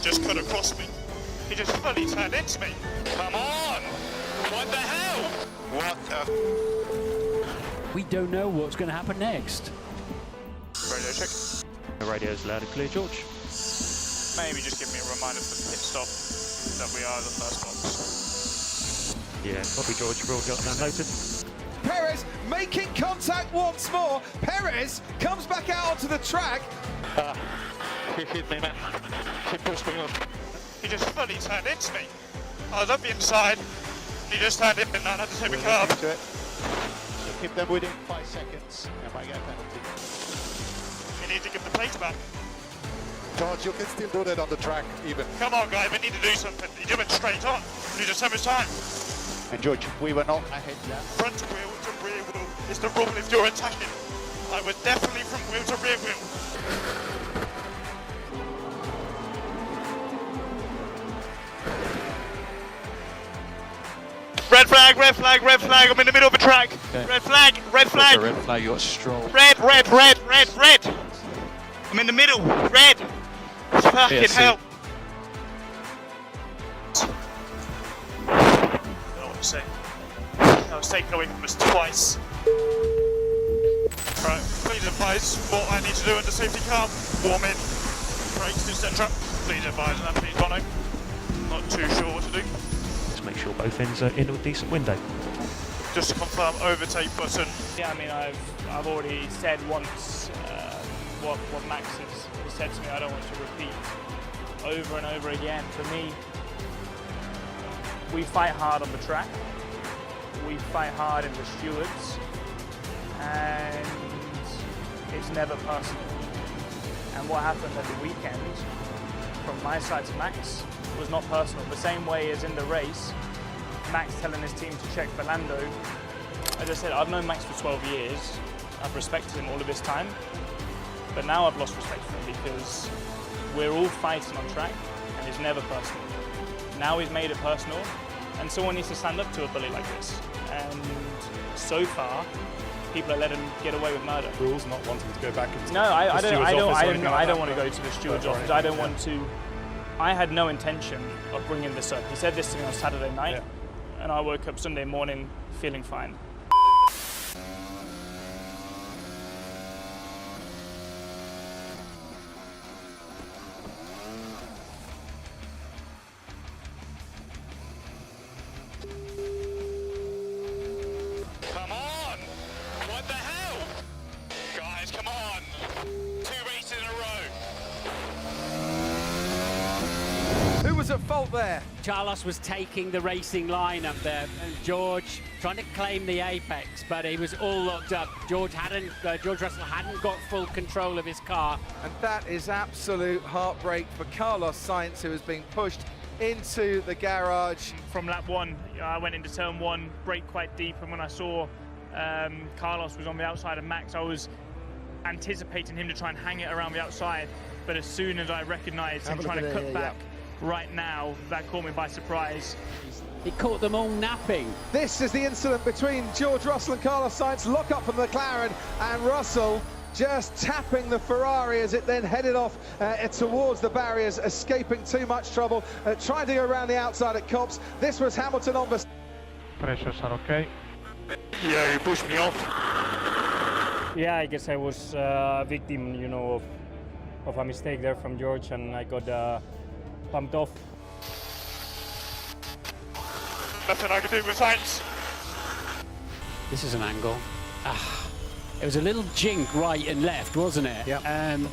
just cut across me. He just fully turned into me. Come on! What the hell? What the... We don't know what's going to happen next. Radio check. The radio's loud and clear, George. Maybe just give me a reminder for the pit stop that we are the first box. Yeah, copy George, we'll get that noted. Perez making contact once more. Perez comes back out onto the track. He hit me, man. He pushed me up. He just fully turned into me. I was up the inside. He just turned in and I had to take a curb. So keep them within 5 seconds and might get a penalty. You need to give the plate back. George, you can still do that on the track, even. Come on, guy, we need to do something. He went straight on. We need to have his time. And George, we were not ahead yet. Front wheel to rear wheel is the rule if you're attacking. I was definitely from wheel to rear wheel. Red flag, red flag, red flag. I'm in the middle of a track. Okay. Red flag, red flag. Red flag, you got Stroll. Red, red, red, red, red. I'm in the middle. Red. Fucking hell. I don't know what to say. I was taken away from us twice. Right, please advise what I need to do under safety car. Warm in, brakes, etc. Please advise that, please, Bono. Not too sure what to do. Just make sure both ends are in a decent window. Just to confirm, overtake button. Yeah, I mean, I've already said once what Max has said to me. I don't want to repeat over and over again. For me, we fight hard on the track. We fight hard in the stewards, and it's never personal. And what happened at the weekend, from my side to Max, was not personal. The same way as in the race, Max telling his team to check for Lando. As I said, I've known Max for 12 years. I've respected him all of this time. But now I've lost respect for him because we're all fighting on track and it's never personal. Now he's made it personal and someone needs to stand up to a bully like this. And so far, people are letting him get away with murder. Rules not wanting to go back into No, I don't want to but- go to the steward's office. I don't want to. I had no intention of bringing this up. He said this to me on Saturday night, and I woke up Sunday morning feeling fine. Come on! What the hell? Guys, come on! 2 races in a row. Who was at fault there? Carlos was taking the racing line up there, and George trying to claim the apex, but he was all locked up. George Russell hadn't got full control of his car. And that is absolute heartbreak for Carlos Sainz, who is being pushed into the garage. From lap 1, I went into turn 1, braked quite deep, and when I saw Carlos was on the outside of Max, I was anticipating him to try and hang it around the outside, but as soon as I recognised him trying to cut back right now, that caught me by surprise. He caught them all napping. This is the incident between George Russell and Carlos Sainz. Lock up from the McLaren, and Russell just tapping the Ferrari as it then headed off towards the barriers, escaping too much trouble, trying to go around the outside at Copse. This was Hamilton on the... Pressures are okay. Yeah, you pushed me off. Yeah, I guess I was a victim, you know, of a mistake there from George, and I got pumped off. Nothing I can do with Sainz. This is an angle. It was a little jink right and left, wasn't it? Yeah. And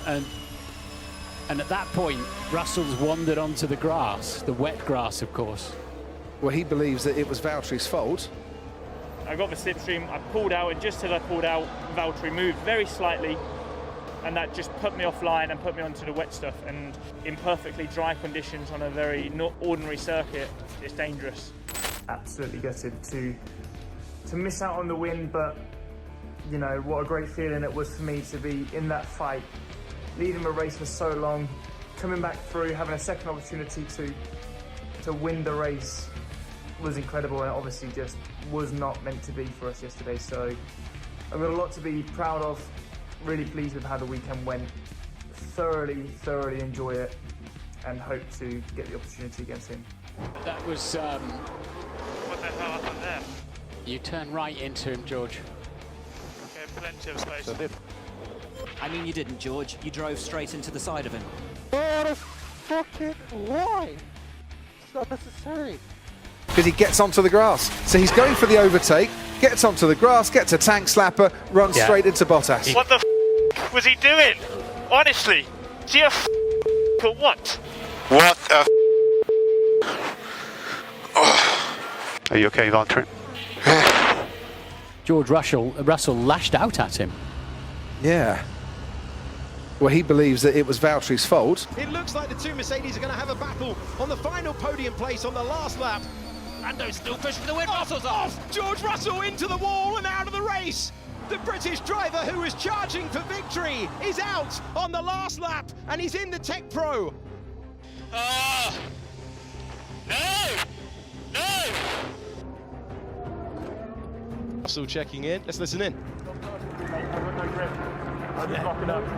at that point, Russell's wandered onto the grass, the wet grass, of course. Well, he believes that it was Valtteri's fault. I got the slipstream, I pulled out, and just as I pulled out, Valtteri moved very slightly, and that just put me offline and put me onto the wet stuff. And in perfectly dry conditions on a very not ordinary circuit, it's dangerous. Absolutely gutted to miss out on the win, but you know what a great feeling it was for me to be in that fight, leading a race for so long, coming back through, having a second opportunity to win the race was incredible, and it obviously just was not meant to be for us yesterday. So I've got a lot to be proud of. Really pleased with how the weekend went. Thoroughly enjoy it. and hope to get the opportunity against him. That was, What the hell happened there? you turn right into him, George. Okay, plenty of space. I mean, you didn't, George. You drove straight into the side of him. What a fucking lie! It's not necessary. Because he gets onto the grass. So he's going for the overtake, gets onto the grass, gets a tank slapper, runs straight into Bottas. What the was he doing? Honestly, is he a or what? What a Are you okay, Valtteri? George Russell lashed out at him. Yeah. Well, he believes that it was Valtteri's fault. It looks like the two Mercedes are going to have a battle on the final podium place on the last lap. Lando's still pushing for the win. Russell's Off! George Russell into the wall and out of the race. The British driver who was charging for victory is out on the last lap and he's in the Tech Pro. Russell checking in. Let's listen in.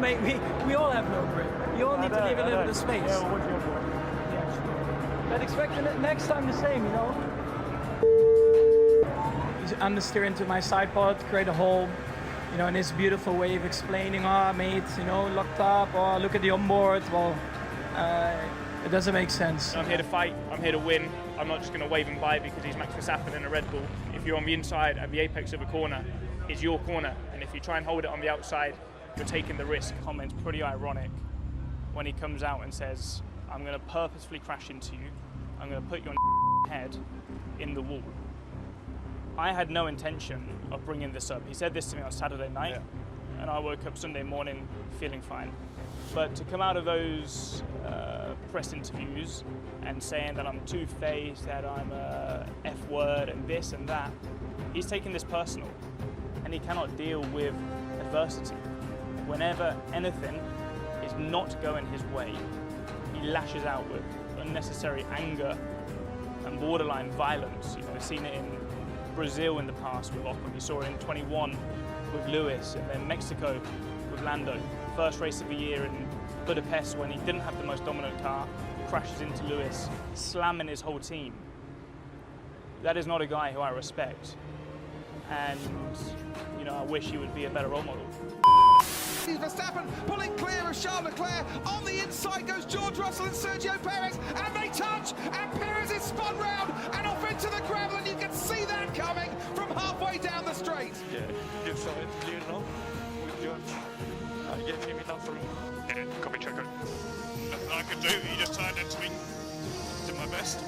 Mate, we all have no grip. You all need to leave a little bit of space. But expect the next time the same, you know? He's understeer into my side pod, create a hole, you know, in his beautiful way of explaining, mate, you know, locked up, look at the onboard. Well, it doesn't make sense. I'm here to fight, I'm here to win. I'm not just going to wave him by because he's Max Verstappen in a Red Bull. If you're on the inside at the apex of a corner, it's your corner. And if you try and hold it on the outside, you're taking the risk. Comment's pretty ironic when he comes out and says, I'm going to purposefully crash into you. I'm going to put your head in the wall. I had no intention of bringing this up. He said this to me on Saturday night, and I woke up Sunday morning feeling fine. But to come out of those press interviews and saying that I'm two-faced, that I'm a F-word and this and that, he's taking this personal, and he cannot deal with adversity. Whenever anything is not going his way, he lashes out with unnecessary anger and borderline violence. You know, we've seen it in Brazil in the past with Ocon. We saw it in 21 with Lewis, and then Mexico with Lando. First race of the year in Budapest when he didn't have the most dominant car, crashes into Lewis, slamming his whole team. That is not a guy who I respect. And, you know, I wish he would be a better role model. Verstappen pulling clear of Charles Leclerc. On the inside goes George Russell and Sergio Perez, and they touch, and Perez is spun round and off into the gravel, and you can see that coming from halfway down the straight. Yeah, you saw it clear now with George. I gave him enough room. Yeah, copy checker. Nothing I could do, he just turned into me. Did my best.